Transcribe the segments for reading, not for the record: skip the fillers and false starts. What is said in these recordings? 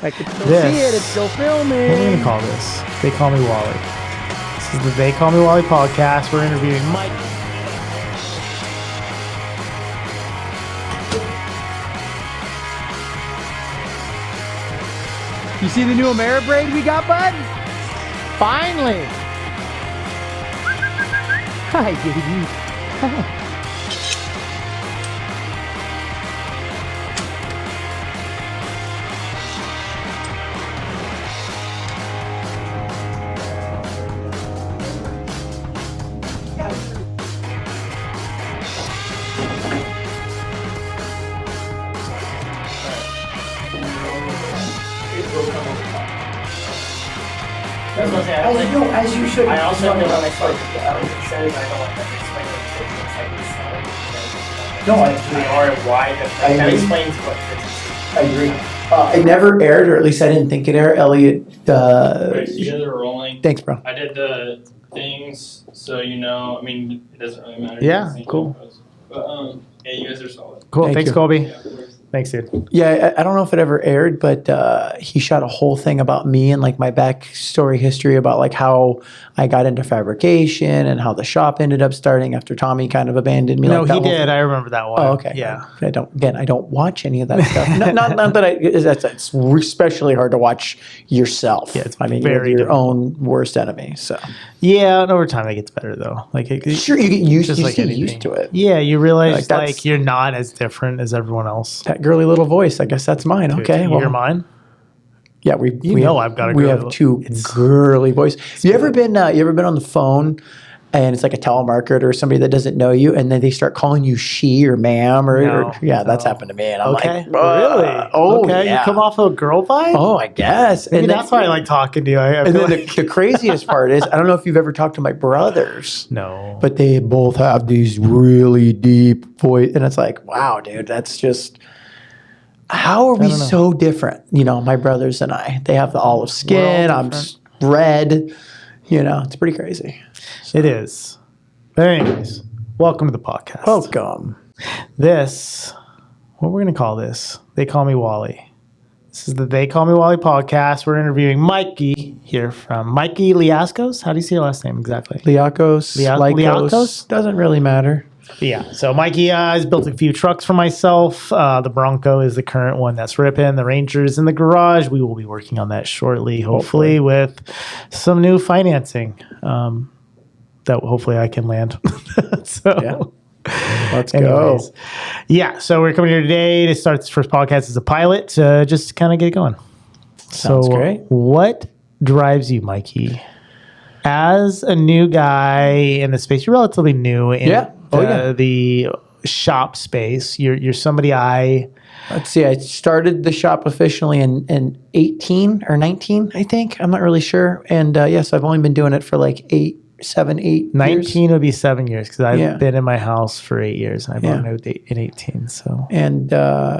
I can still see it. It's still filming. What are we going to call this? They Call Me Wally. This is the They Call Me Wally podcast. We're interviewing Mikey. You see the new Ameribraid we got, bud? Finally. Hi, baby. As you should. I also know when I started setting, I don't want to explain what No, why that explains what I agree. It never aired, or at least I didn't think it aired. Elliot. you guys are rolling. Thanks, bro. I did the things, so you know. I mean, it doesn't really matter. Yeah, cool. But yeah, you guys are solid. Cool. Thanks, Colby. Yeah, of course. Thanks, dude. Yeah, I don't know if it ever aired, but he shot a whole thing about me and like my backstory history about like how I got into fabrication and how the shop ended up starting after Tommy kind of abandoned me. No, like he did. I remember that one. Oh, okay. Yeah. I don't watch any of that stuff. not that it's especially hard to watch yourself. Yeah, it's you're very your difficult. own worst enemy. So Yeah, and over time it gets better though. Like sure, you get used, just you like get anything. used to it. Yeah, you realize Like, like you're not as different as everyone else. That girly little voice, I guess that's mine. Dude, Okay, you hear mine? Yeah, we know I've got a we girly have two girly voices. You ever been on the phone and it's like a telemarketer or somebody that doesn't know you, and then they start calling you she or ma'am or that's happened to me, and I'm Okay. like, Really? oh okay. yeah. You come off of a girl vibe? Oh, I guess. Maybe And that's why I like talking to you. I And feel then like the craziest part is, I don't know if you've ever talked to my brothers. no. But they both have these really deep voice, and it's like, wow, dude, that's just. How are we so different? You know, my brothers and I. They have the olive skin. I'm red. You know, it's pretty crazy. It is. But anyways, welcome to the podcast. Welcome. This, what we're going to call this, They Call Me Wally. This is the They Call Me Wally podcast. We're interviewing Mikey here from Mikey Liascos. How do you say your last name exactly? Liakos, Lycos, doesn't really matter. Yeah, so Mikey has built a few trucks for myself. The Bronco is the current one that's ripping. The Ranger is in the garage. We will be working on that shortly, hopefully with some new financing that hopefully I can land. So, Let's anyways, go. Yeah, so we're coming here today to start this first podcast as a pilot to just kind of get it going. Sounds great. What drives you, Mikey? As a new guy in the space, you're relatively new in the shop space. You're somebody Let's see, I started the shop officially in 18 or 19, I think. I'm not really sure. And yes, I've only been doing it for like 7, 8 19 years. would be 7 years because I've been in my house for 8 years and I bought in 18. So And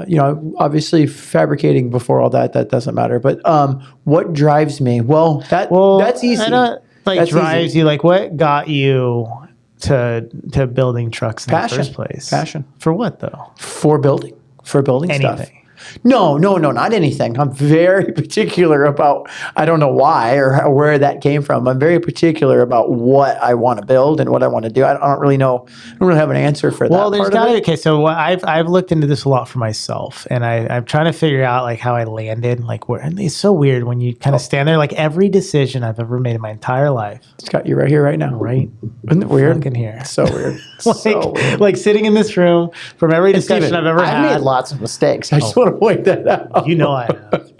you know, obviously fabricating before all that doesn't matter. But what drives me? Well, that's easy. That's drives you. Like, what got you to building trucks in the first place? Passion. For what though? For building Anything. stuff. No, not anything. I'm very particular about, I don't know why or where that came from. I'm very particular about what I want to build and what I want to do. I don't really know. I don't really have an answer for that. Well, there's part got of to it. okay. So I've looked into this a lot for myself, and I'm trying to figure out like how I landed, like where. And it's so weird when you kind of stand there. Like every decision I've ever made in my entire life, It's got you right here, right now. right? Isn't it weird? Fucking here. So weird. So weird. Like sitting in this room from every discussion Steven, I've ever had. I've made lots of mistakes. I just want to point that out. You know I have.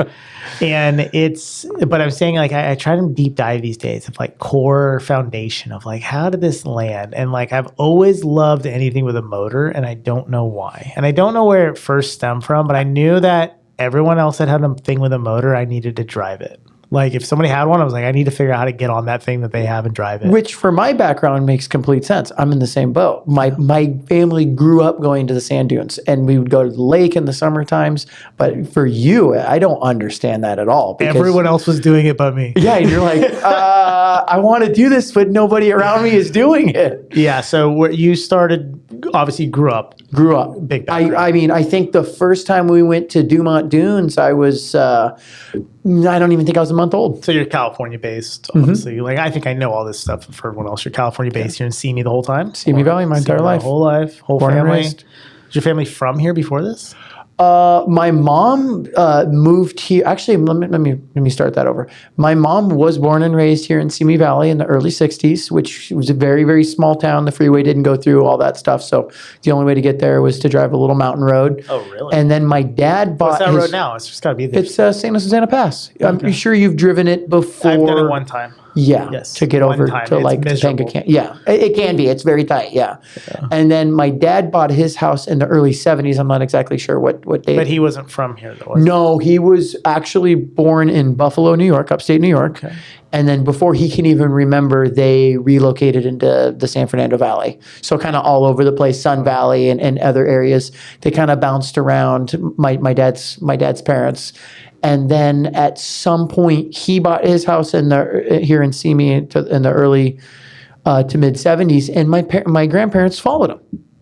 But I'm saying like I try to deep dive these days of like core foundation of like how did this land? And like I've always loved anything with a motor and I don't know why. And I don't know where it first stemmed from, but I knew that everyone else that had a thing with a motor, I needed to drive it. Like if somebody had one, I was like, I need to figure out how to get on that thing that they have and drive it. Which, for my background, makes complete sense. I'm in the same boat. My family grew up going to the sand dunes, and we would go to the lake in the summer times. But for you, I don't understand that at all. Because, Everyone else was doing it but me. yeah, and you're like, I want to do this, but nobody around me is doing it. Yeah. So where you started, obviously grew up. Big background. I mean, I think the first time we went to Dumont Dunes, I was, I don't even think I was a month old. So you're California based, obviously. Like I think I know all this stuff for everyone else. You're California based. You're in Simi the whole time. Simi Valley, my entire life. Whole life, whole Born and family. raised. Is your family from here before this? My mom moved here. Actually, let me start that over. My mom was born and raised here in Simi Valley in the early '60s, which was a very, very small town. The freeway didn't go through all that stuff, so the only way to get there was to drive a little mountain road. Oh, really? And then my dad bought. What's that road now? It's just got to be there. It's San Susana Pass. I'm sure you've driven it before. I've done it one time. Yeah, Yes, to get one over time. to It's like miserable. Topanga. Yeah, it can be. It's very tight. Yeah. And then my dad bought his house in the early '70s. I'm not exactly sure what date. But he wasn't from here, though. Was he? No, he was actually born in Buffalo, New York, upstate New York. Okay. And then before he can even remember, they relocated into the San Fernando Valley. So kind of all over the place, Sun Valley and other areas. They kind of bounced around. My dad's parents. And then at some point, he bought his house here in Simi in the early to mid '70s, and my grandparents followed him.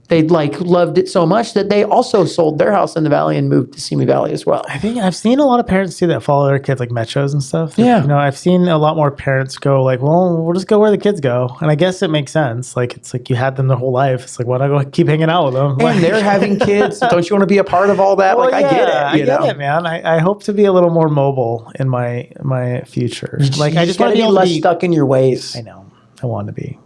They loved it so much that they also sold their house in the valley and moved to Simi Valley as well. I think I've seen a lot of parents do that, follow their kids like metros and stuff. Yeah. I've seen a lot more parents go like, well, we'll just go where the kids go. And I guess it makes sense. Like, it's like you had them their whole life. It's like, why not go keep hanging out with them? And they're having kids. Don't you want to be a part of all that? Well, I get it. I get it, man. I hope to be a little more mobile in my future. Like, I just want to be able less to be stuck in your ways. I know. I want to be.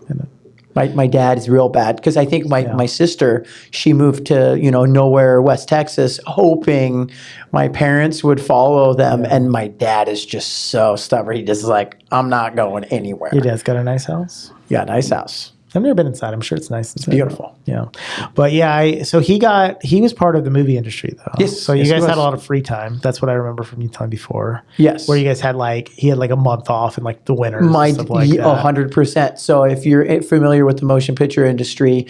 My dad is real bad because I think my sister, she moved to nowhere, West Texas, hoping my parents would follow them, and my dad is just so stubborn. He just is like, I'm not going anywhere. Your dad's got a nice house. Yeah, nice house. I've never been inside. I'm sure it's nice. It's beautiful. Yeah. But yeah, so he was part of the movie industry though. Yes. So you yes, he guys had was. a lot of free time. That's what I remember from you telling before. Yes. Where you guys had he had a month off in the winter. My Stuff like that. 100%. So if you're familiar with the motion picture industry,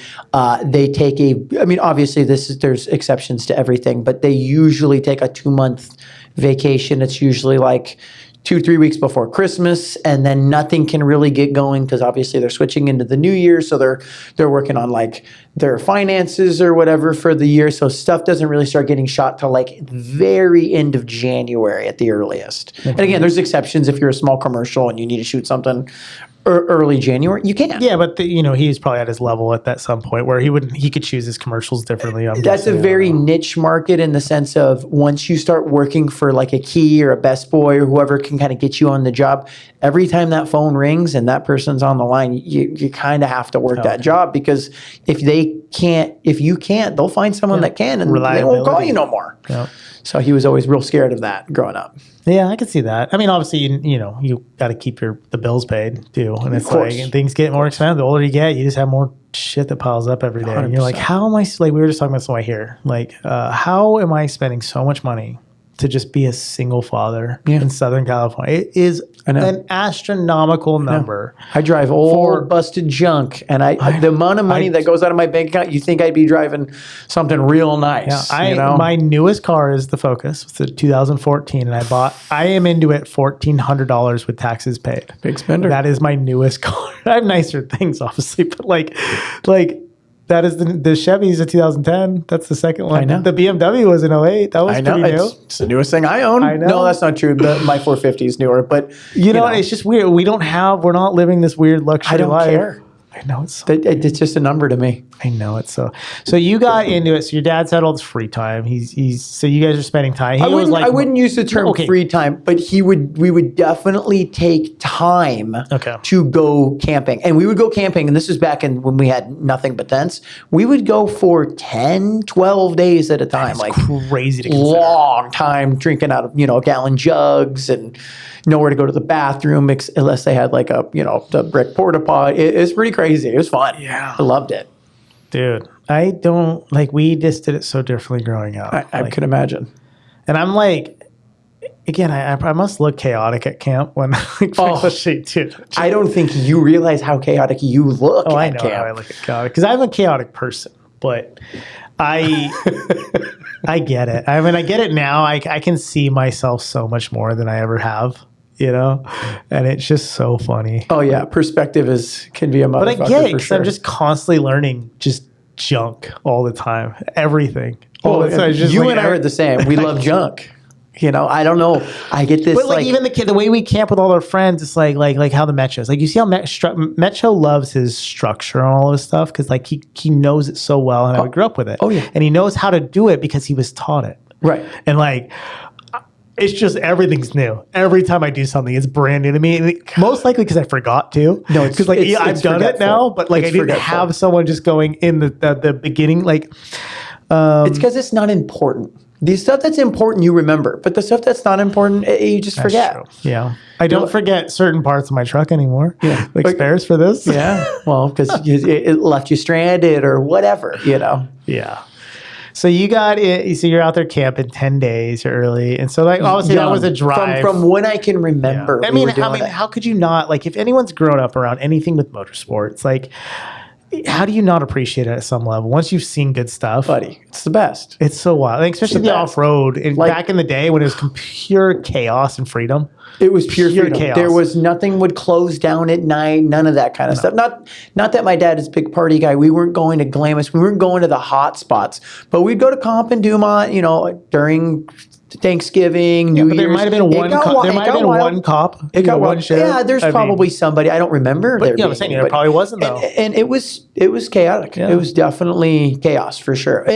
they take obviously there's exceptions to everything, but they usually take a 2-month vacation. It's usually 2-3 weeks before Christmas, and then nothing can really get going because obviously they're switching into the new year, so they're working on their finances or whatever for the year. So stuff doesn't really start getting shot till very end of January at the earliest. And again, there's exceptions if you're a small commercial and you need to shoot something early January, you can. Yeah, but he was probably at his level at some point where he could choose his commercials differently. That's a very niche market in the sense of once you start working for a Key or a Best Boy or whoever can kind of get you on the job, every time that phone rings and that person's on the line, you kind of have to work that job because if you can't, they'll find someone that can and they won't call you no more. Yep. So he was always real scared of that growing up. Yeah, I could see that. I mean, obviously, you got to keep the bills paid too, and it's things get more expensive. The older you get, you just have more shit that piles up every day. 100%. And you're like, how am I? We were just talking about something here. How am I spending so much money to just be a single father in Southern California? It is an astronomical number. I drive old busted junk, and the amount of money that goes out of my bank account, you think I'd be driving something real nice. Yeah, my newest car is the Focus. It's a 2014, and I am into it $1,400 with taxes paid. Big spender. That is my newest car. I have nicer things, obviously, but that is the Chevy's a 2010. That's the second one. I know. The BMW was in 08. That was pretty new. It's the newest thing I own. I know. No, that's not true. My 450 is newer, but you know, it's just weird. We're not living this weird luxury life. I don't care. I know it's it's just a number to me. I know it. So you got into it. So your dad's had all this free time. So you guys are spending time. I wouldn't use the term free time, but we would definitely take time to go camping. And we would go camping, and this is back when we had nothing but tents. We would go for 10, 12 days at a time. That's crazy to consider. Long time drinking out of, gallon jugs and nowhere to go to the bathroom unless they had the brick porta potty. It's pretty crazy. It was fun. Yeah. I loved it. Dude, I don't we just did it so differently growing up. I could imagine. And I'm again, I must look chaotic at camp when especially too. I don't think you realize how chaotic you look Oh, at I know camp. how I look at chaotic because I'm a chaotic person, but I get it. I mean, I get it now. I can see myself so much more than I ever have, and it's just so funny. Oh yeah, perspective can be a motherfucker. But I get it for because sure. I'm just constantly learning just junk all the time, everything. Well, you and I are the same. We love junk. I don't know. I get this. But like even the way we camp with all our friends, it's like how the Metcho's. Like you see how Metcho loves his structure and all of his stuff because like he knows it so well, and I grew up with it. Oh yeah, and he knows how to do it because he was taught it. Right. And like it's just everything's new. Every time I do something, it's brand new to me. And most likely because I forgot to. No, it's because like I've done forgetful. it now, but like I didn't have someone just going in the beginning. Like it's because it's not important. The stuff that's important you remember, but the stuff that's not important you just forget. True. Yeah, I don't forget certain parts of my truck anymore. Yeah, like spares for this. Yeah, well, because it left you stranded or whatever. Yeah. So you got it. So you're out there camping 10 days early, and so like obviously that was a drive from when I can remember. Yeah. I mean, how could you not like if anyone's grown up around anything with motorsports, like how do you not appreciate it at some level once you've seen good stuff, buddy? It's the best. It's so wild, like, especially the off road. And like, back in the day when it was pure chaos and freedom. It was pure freedom. Chaos. There was nothing would close down at night. None of that kind of stuff. Not that my dad is a big party guy. We weren't going to Glamis. We weren't going to the hot spots. But we'd go to Comp and Dumont, during Thanksgiving, New Year's. There might have been one cop. There might have been one cop. It got one sheriff. Yeah, there's probably somebody. I don't remember. But I'm saying there probably wasn't though. And it was chaotic. Yeah. It was definitely chaos for sure.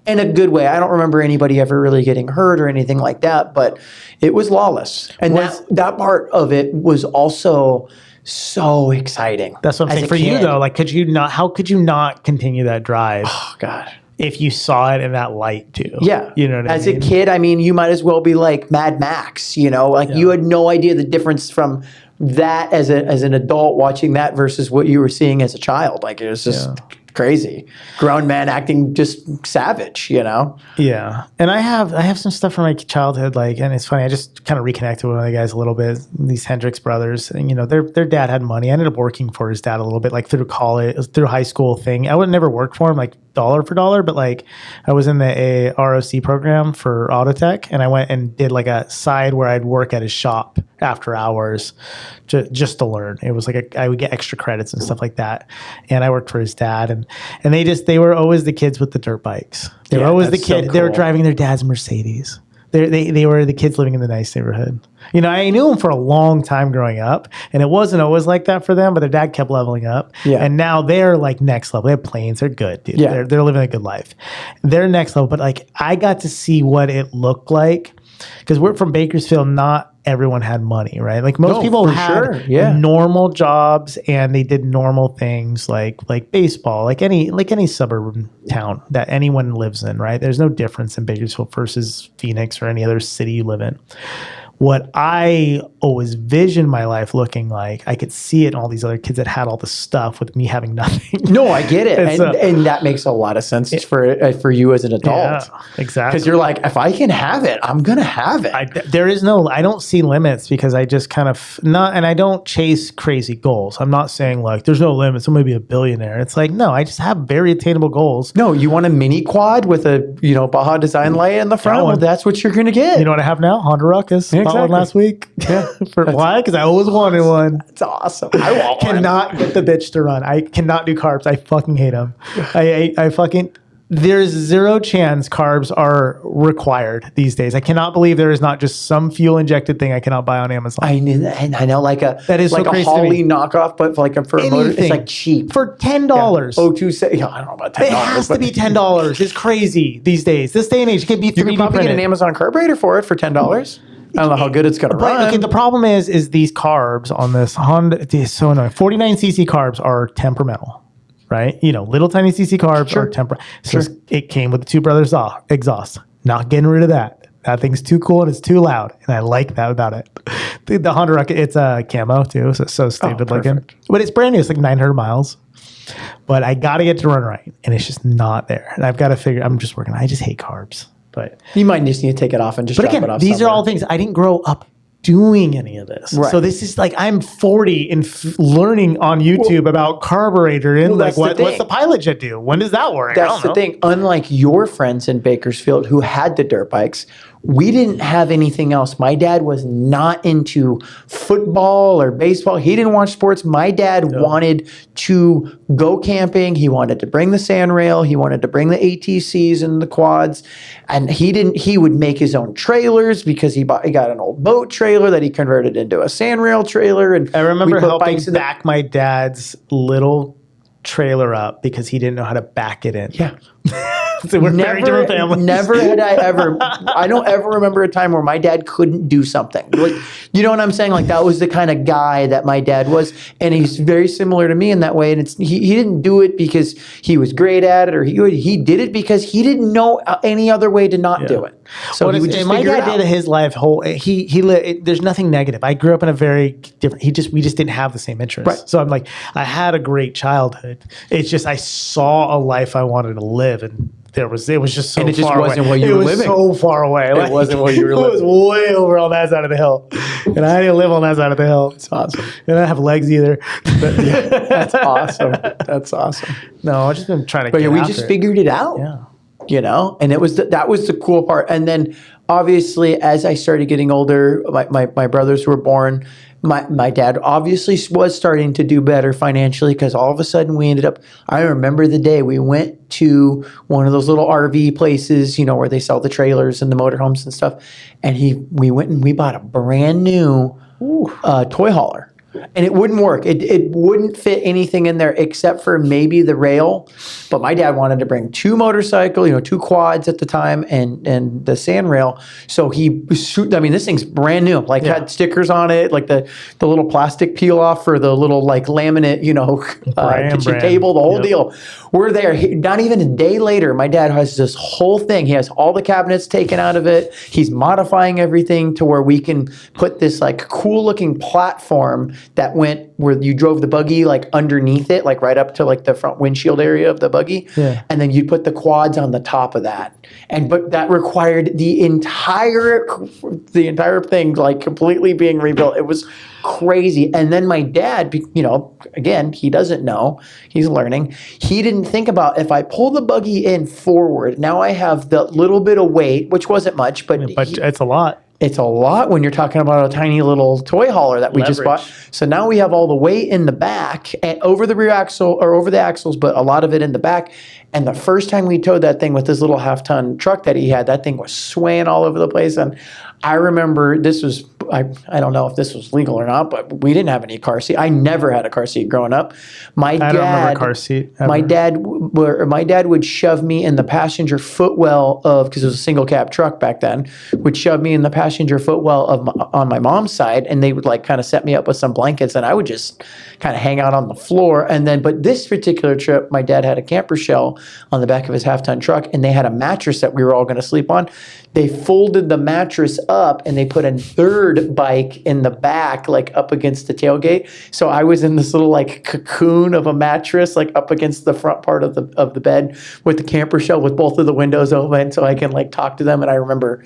In a good way. I don't remember anybody ever really getting hurt or anything like that, but it was lawless. And that part of it was also so exciting. That's what I'm saying. For you though, like how could you not continue that drive? Oh God. If you saw it in that light too. Yeah. You know what I mean? As a kid, you might as well be like Mad Max, you had no idea the difference from that as an adult watching that versus what you were seeing as a child. Like it was just crazy. Grown man acting just savage, Yeah. And I have some stuff from my childhood, like, and it's funny, I just kind of reconnected with one of the guys a little bit, these Hendricks brothers, and their dad had money. I ended up working for his dad a little bit, like through college, through high school thing. I would never work for him, like dollar for dollar, but like I was in the ROC program for Auto Tech, and I went and did like a side where I'd work at his shop after hours just to learn. It was like I would get extra credits and stuff like that. And I worked for his dad, and they were always the kids with the dirt bikes. They were always the kids. So cool. They were driving their dad's Mercedes. They were the kids living in the nice neighborhood. I knew them for a long time growing up, and it wasn't always like that for them, but their dad kept leveling up. Yeah. And now they're like next level. They have planes. They're good, dude. Yeah. They're living a good life. They're next level, but like I got to see what it looked like because we're from Bakersfield. Not everyone had money, right? Like most people had normal jobs and they did normal things like baseball, like any suburban town that anyone lives in, right? There's no difference in Bakersfield versus Phoenix or any other city you live in. What I always visioned my life looking like, I could see it in all these other kids that had all the stuff with me having nothing. No, I get it. And that makes a lot of sense for you as an adult. Yeah, exactly. Because you're like, if I can have it, I'm going to have it. I don't see limits because I just kind of and I don't chase crazy goals. I'm not saying like, there's no limits. I'm going to be a billionaire. It's like, no, I just have very attainable goals. No, you want a mini quad with a, Baja design light in the front? Well, that's what you're going to get. You know what I have now? Honda Ruckus. Exactly. One last week. Yeah. Why? Because I always wanted one. It's awesome. I want one. Cannot get the bitch to run. I cannot do carbs. I fucking hate them. I fucking... There's zero chance carbs are required these days. I cannot believe there is not just some fuel injected thing I cannot buy on Amazon. I knew that. And I know that is like so a Holly knockoff, but like for a motor, it's like cheap for $10. Yeah. I don't know about $10. It has to be $10. It's crazy these days. This day and age, it can be 3D You can probably get an Amazon carburetor for it for $10. I don't know how good it's going to run. Okay, the problem is these carbs on this Honda, it's so annoying. 49cc carbs are temperamental, right? Little tiny cc carbs are temperamental. So it came with the Two Brothers exhaust. Not getting rid of that. That thing's too cool and it's too loud. And I like that about it. The Honda Rocket, it's a camo too. So it's so stupid looking. But it's brand new. It's like 900 miles. But I got to get to run right. And it's just not there. And I've got to figure, I'm just working. I just hate carbs. But You might just need to take it off and just drop again, it off these are somewhere. all things I didn't grow up doing any of this. Right. So this is like I'm 40 and learning on YouTube about carburetor and like that's the what's the pilot jet do? When does that work? That's the thing. Unlike your friends in Bakersfield who had the dirt bikes, we didn't have anything else. My dad was not into football or baseball. He didn't watch sports. My dad wanted to go camping. He wanted to bring the sand rail. He wanted to bring the ATCs and the quads. And he would make his own trailers because he got an old boat trailer that he converted into a sand rail trailer. And I remember we put helping bikes in back my dad's little trailer up because he didn't know how to back it in. Yeah. So we're very different families. Never had I ever. I don't ever remember a time where my dad couldn't do something. Like, you know what I'm saying? Like that was the kind of guy that my dad was, and he's very similar to me in that way. And he didn't do it because he was great at it, or he did it because he didn't know any other way to not do it. So he would just my figure it dad out. did his life whole. He lived. There's nothing negative. I grew up in a very different. We just didn't have the same interests. Right. So I'm like, I had a great childhood. It's just I saw a life I wanted to live, and it was just so And it just far wasn't away. what you were living. It was so far away. It wasn't what you were It was living. way over on that side of the hill, and I didn't live on that side of the hill. It's awesome. And I don't have legs either. That's awesome. That's awesome. No, I've just been trying to. But get yeah, we after just it. figured it out. Yeah. You know, and that was the cool part. And then obviously, as I started getting older, my brothers were born. My dad obviously was starting to do better financially because all of a sudden we ended up. I remember the day we went to one of those little RV places, you know, where they sell the trailers and the motorhomes and stuff. And we went and we bought a brand new toy hauler. And it wouldn't work. It wouldn't fit anything in there except for maybe the rail. But my dad wanted to bring two quads at the time and the sand rail. So this thing's brand new. Like had stickers on it, like the little plastic peel off for the little like laminate, kitchen table, the whole deal. We're there. Not even a day later, my dad has this whole thing. He has all the cabinets taken out of it. He's modifying everything to where we can put this like cool looking platform that went where you drove the buggy like underneath it, like right up to like the front windshield area of the buggy. Yeah. And then you'd put the quads on the top of that. But that required the entire thing like completely being rebuilt. It was crazy. And then my dad, again, he doesn't know. He's learning. He didn't think about if I pull the buggy in forward, now I have the little bit of weight, which wasn't much, but it's a lot. It's a lot when you're talking about a tiny little toy hauler that we just bought. So now we have all the weight in the back and over the rear axle or over the axles, but a lot of it in the back. And the first time we towed that thing with this little half-ton truck that he had, that thing was swaying all over the place. And I remember this was, I don't know if this was legal or not, but we didn't have any car seat. I never had a car seat growing up. I don't remember a car seat ever. My dad would shove me in the passenger footwell of, because it was a single cab truck back then, would shove me in the passenger footwell on my mom's side, and they would like kind of set me up with some blankets, and I would just kind of hang out on the floor. And then, but this particular trip, my dad had a camper shell on the back of his half-ton truck, and they had a mattress that we were all going to sleep on. They folded the mattress up and they put a third bike in the back, like up against the tailgate. So I was in this little like cocoon of a mattress, like up against the front part of the bed with the camper shell with both of the windows open so I can like talk to them. And I remember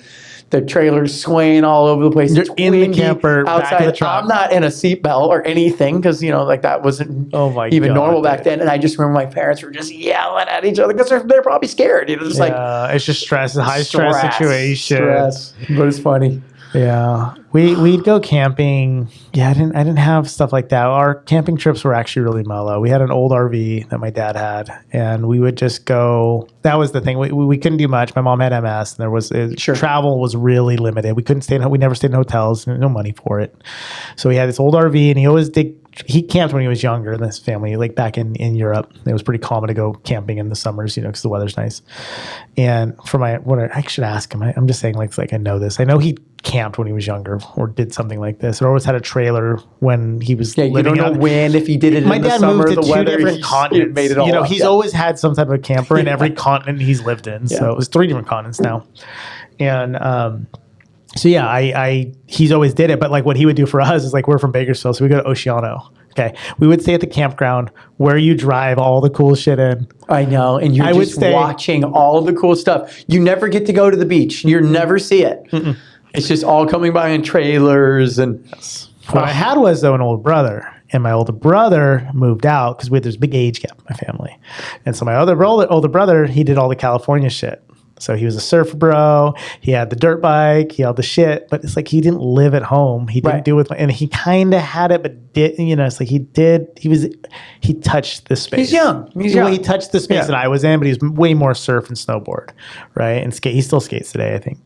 the trailer's swaying all over the place. You're in the camper, back of the truck. I'm not in a seatbelt or anything because, like that wasn't even normal back then. And I just remember my parents were just yelling at each other because they're probably scared. Just like it's just stress, a high stress situation. Stress, but it's funny. Yeah, we'd go camping. Yeah, I didn't have stuff like that. Our camping trips were actually really mellow. We had an old RV that my dad had, and we would just go. That was the thing. We couldn't do much. My mom had MS, and there was travel was really limited. We couldn't stay in. We never stayed in hotels. No money for it. So we had this old RV, and he camped when he was younger in his family, like back in Europe. It was pretty common to go camping in the summers, because the weather's nice. And for I should ask him. I'm just saying, like I know this. I know he camped when he was younger or did something like this, or always had a trailer when he was living. You don't know when, if he did it my in the dad summer, moved to the two weather, different continents. Made it all up. He's always had some type of camper in every continent he's lived in. So it was 3 different continents now. And so yeah, he's always did it. But like what he would do for us is like, we're from Bakersfield, so we go to Oceano Okay. We would stay at the campground where you drive all the cool shit in. I know. And you're just watching all the cool stuff. You never get to go to the beach. You never see it. It's just all coming by in trailers. And what I had was, though, an older brother. And my older brother moved out because we had this big age gap in my family. And so my older brother, he did all the California shit. So he was a surfer bro. He had the dirt bike. He had the shit. But it's like he didn't live at home. He didn't do it. And he kind of had it, but it's like he touched the space. He's young. He touched the space that I was in, but he's way more surf and snowboard, right? And skate. He still skates today, I think.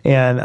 And,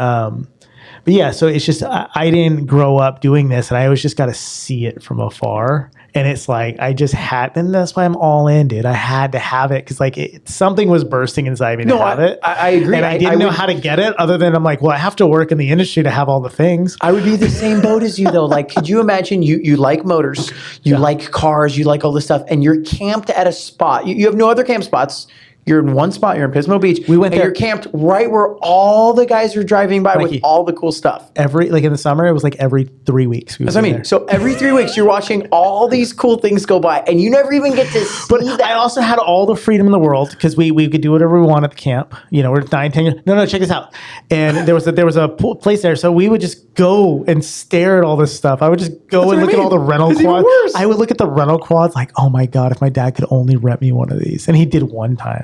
but yeah, so it's just, I didn't grow up doing this, and I always just got to see it from afar. And it's like, I just had, and that's why I'm all in, dude. I had to have it because like something was bursting inside me to have it. I agree. And I didn't know how to get it other than I'm like, well, I have to work in the industry to have all the things. I would be the same boat as you though. Like, could you imagine you like motors, you like cars, you like all this stuff, and you're camped at a spot. You have no other camp spots. You're in one spot. You're in Pismo Beach. We went and there. You're camped right where all the guys are driving by Mikey, with all the cool stuff. Like in the summer, it was like every 3 weeks. That's what I mean. So every 3 weeks, you're watching all these cool things go by, and you never even get to see But that. I also had all the freedom in the world because we could do whatever we want at the camp. You know, we're 9, 10 years. No, check this out. And there was a place there, so we would just go and stare at all this stuff. I would just go and look at all the rental quads. I would look at the rental quads like, oh my god, if my dad could only rent me one of these. And he did one time.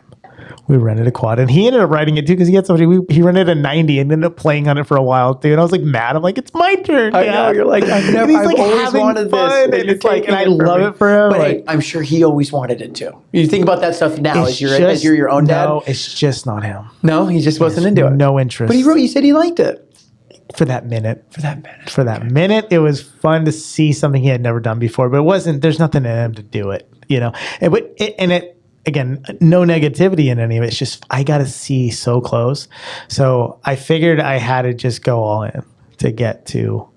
We rented a quad, and he ended up riding it too because he had somebody. He rented a 90 and ended up playing on it for a while too. And I was like mad. I'm like, it's my turn. I know. You're like, I've always wanted this. And it's like, and I love it for him. But like, hey, I'm sure he always wanted it too. You think about that stuff now as you're your own dad. No, it's just not him. No, he just wasn't into it. No interest. But he said he liked it. For that minute. For that minute, it was fun to see something he had never done before. But it wasn't. There's nothing in him to do it. You know. Again, no negativity in any of it. It's just I got to see so close. So I figured I had to just go all in to get to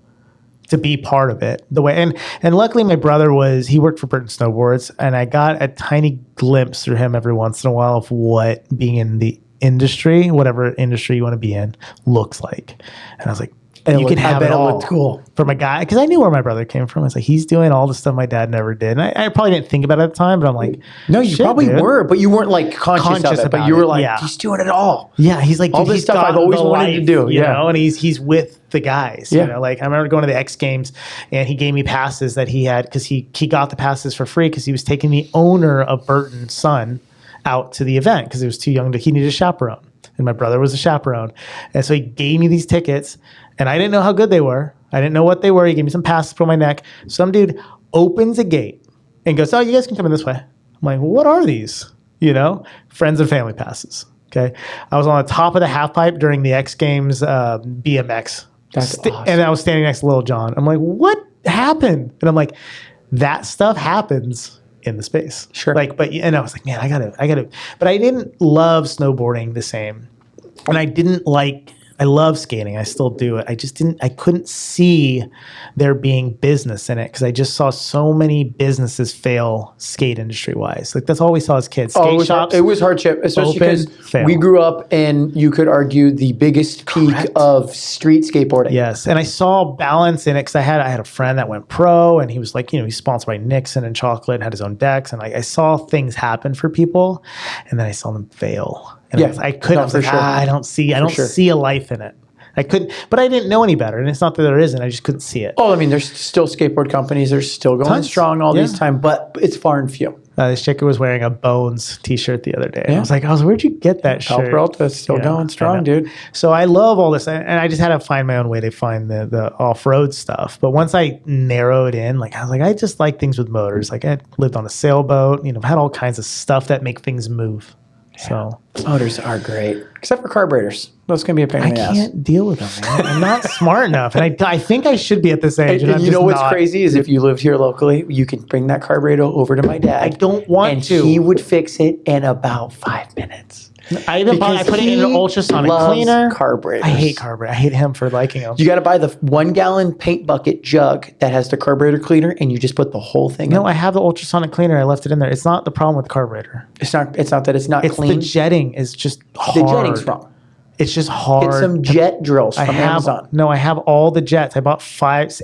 be part of it. The way and luckily my brother he worked for Burton Snowboards, and I got a tiny glimpse through him every once in a while of what being in the industry, whatever industry you want to be in, looks like. And I was like, you can have it all. It looked cool from a guy, because I knew where my brother came from. I was like, he's doing all the stuff my dad never did. And I probably didn't think about it at the time, but I'm like, no, you probably were, but you weren't like conscious of it. But you were like, he's doing it all. Yeah, he's like, all this stuff I've always wanted to do. You know, and he's with the guys. Yeah. You know, like I remember going to the X Games, and he gave me passes that he had because he got the passes for free because he was taking the owner of Burton's son out to the event because he was too young he needed a chaperone. And my brother was a chaperone. And so he gave me these tickets, and I didn't know how good they were. I didn't know what they were. He gave me some passes for my neck. Some dude opens a gate and goes, oh, you guys can come in this way. I'm like, well, what are these? You know, friends and family passes. Okay. I was on the top of the half pipe during the X Games BMX. That's awesome. And I was standing next to Lil Jon. I'm like, what happened? And I'm like, that stuff happens in the space. Sure. And I was like, man, I gotta, but I didn't love snowboarding the same. And I love skating. I still do it. I couldn't see there being business in it because I just saw so many businesses fail skate industry wise. Like that's all we saw as kids. Skate shops. It was hardship, especially because fail. We grew up in, you could argue, the biggest peak of street skateboarding. Yes. And I saw balance in it because I had a friend that went pro, and he was like, he's sponsored by Nixon and Chocolate, and had his own decks. And I saw things happen for people, and then I saw them fail. And I couldn't. I was like, sure. I don't see a life in it. I couldn't, but I didn't know any better. And it's not that there isn't. I just couldn't see it. Oh, I mean, there's still skateboard companies. They're still going strong all these time, but it's far and few. This chick was wearing a Bones t-shirt the other day. And I was like, where'd you get that shirt? Peralta's still going strong, dude. So I love all this. And I just had to find my own way to find the off-road stuff. But once I narrowed in, I was like, I just like things with motors. Like I lived on a sailboat, I've had all kinds of stuff that make things move. So motors are great, except for carburetors. Those can be a pain in the ass. I can't deal with them, man. I'm not smart enough, and I think I should be at this age. And you know what's crazy is if you lived here locally, you can bring that carburetor over to my dad. I don't want to. And he would fix it in about 5 minutes. I put it in an ultrasonic cleaner. Carburetors. I hate carburetor. I hate him for liking them. You got to buy the 1 gallon paint bucket jug that has the carburetor cleaner, and you just put the whole thing in. No, I have the ultrasonic cleaner. I left it in there. It's not the problem with the carburetor. It's not that it's not clean. The jetting is just hard. The jetting's wrong. It's just hard. Get some jet drills from Amazon. No, I have all the jets. I bought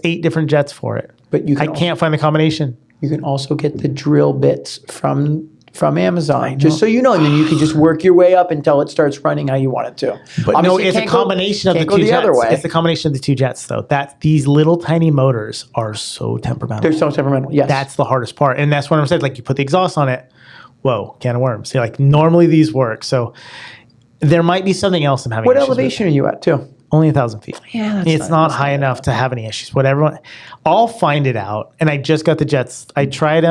8 different jets for it. But you I can can't find the combination. You can also get the drill bits from Amazon, just so you know, and then you can just work your way up until it starts running how you want it to. But Obviously, no, it's a combination of the two jets. Other way. It's the combination of the two jets, though. That these little tiny motors are so temperamental. They're so temperamental. Yes, that's the hardest part, and that's what I'm saying. Like you put the exhaust on it, whoa, can of worms. So like normally these work, so there might be something else I'm having. What issues elevation are you at too? Only 1,000 feet. Yeah, it's not high enough to have any issues. Whatever, I'll find it out. And I just got the jets. I tried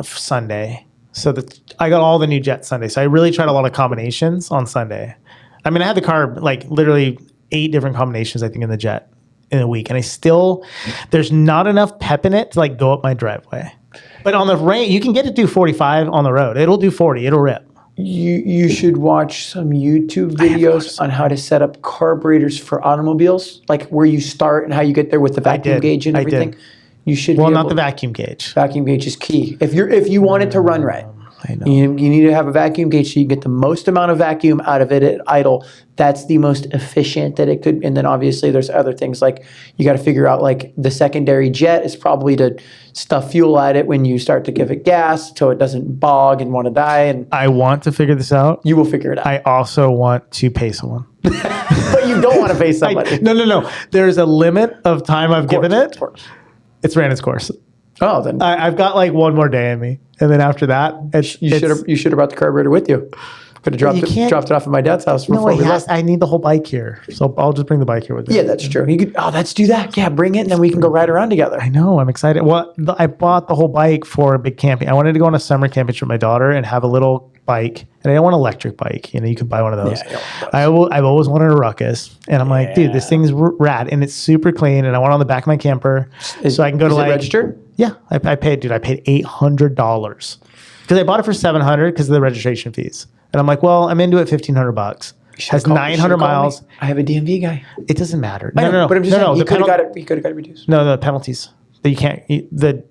Sunday. So I got all the new jets Sunday. So I really tried a lot of combinations on Sunday. I mean, I had the car like literally 8 different combinations, I think, in the jet in a week. And there's not enough pep in it to like go up my driveway. But on the range, you can get it to do 45 on the road. It'll do 40. It'll rip. You should watch some YouTube videos on how to set up carburetors for automobiles, like where you start and how you get there with the vacuum gauge and everything. You should. Well, not the vacuum gauge. Vacuum gauge is key. If you want it to run right, I know. you need to have a vacuum gauge so you get the most amount of vacuum out of it at idle. That's the most efficient that it could. And then obviously there's other things like you got to figure out like the secondary jet is probably to stuff fuel at it when you start to give it gas so it doesn't bog and want to die. And I want to figure this out. You will figure it out. I also want to pay someone. But you don't want to pay somebody. No. There's a limit of time I've given it. It's ran its course. Oh, then I've got like one more day in me, and then after that, you should have brought the carburetor with you. Could have dropped it off at my dad's house before we left. I need the whole bike here, so I'll just bring the bike here with me. Yeah, that's true. Let's do that. Yeah, bring it, and then we can go ride around together. I know. I'm excited. Well, I bought the whole bike for a big camping. I wanted to go on a summer camping trip with my daughter and have a little bike, and I don't want an electric bike. You can buy one of those. Yeah, I've always wanted a Ruckus, and I'm like, dude, this thing's rad, and it's super clean, and I want it on the back of my camper, so I can go to like registered. Yeah, I paid $800 because I bought it for $700 because of the registration fees. And I'm like, well, I'm into it, $1,500. Has 900 miles. I have a DMV guy. It doesn't matter. No. But I'm just saying, he could have got it reduced. No, the penalties. That you can't.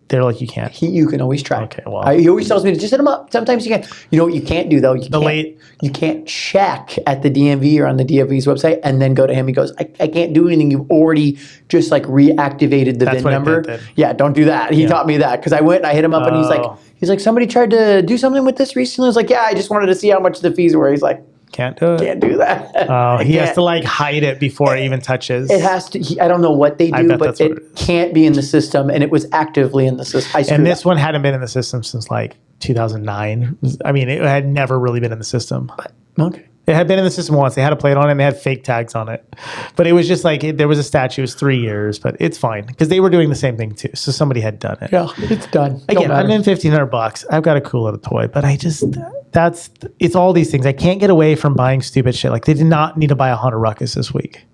They're like you can't. You can always try. Okay, well, he always tells me to just hit him up. Sometimes you can. You know what you can't do though? You can't check at the DMV or on the DMV's website and then go to him. He goes, I can't do anything. You've already just like reactivated the VIN number. Yeah, don't do that. He taught me that because I went and I hit him up and he's like, somebody tried to do something with this recently. I was like, yeah, I just wanted to see how much the fees were. He's like, can't do it. Can't do that. Oh, he has to like hide it before it even touches. It has to. I don't know what they do, but it can't be in the system, and it was actively in the system. And this one hadn't been in the system since like 2009. I mean, it had never really been in the system. Okay. It had been in the system once. They had a plate on it and they had fake tags on it. But it was just like, there was a statute, it was 3 years, but it's fine because they were doing the same thing too. So somebody had done it. Yeah, it's done. Again, I'm in $1,500. I've got a cool little toy, but it's all these things. I can't get away from buying stupid shit. Like they did not need to buy a Honda Ruckus last week.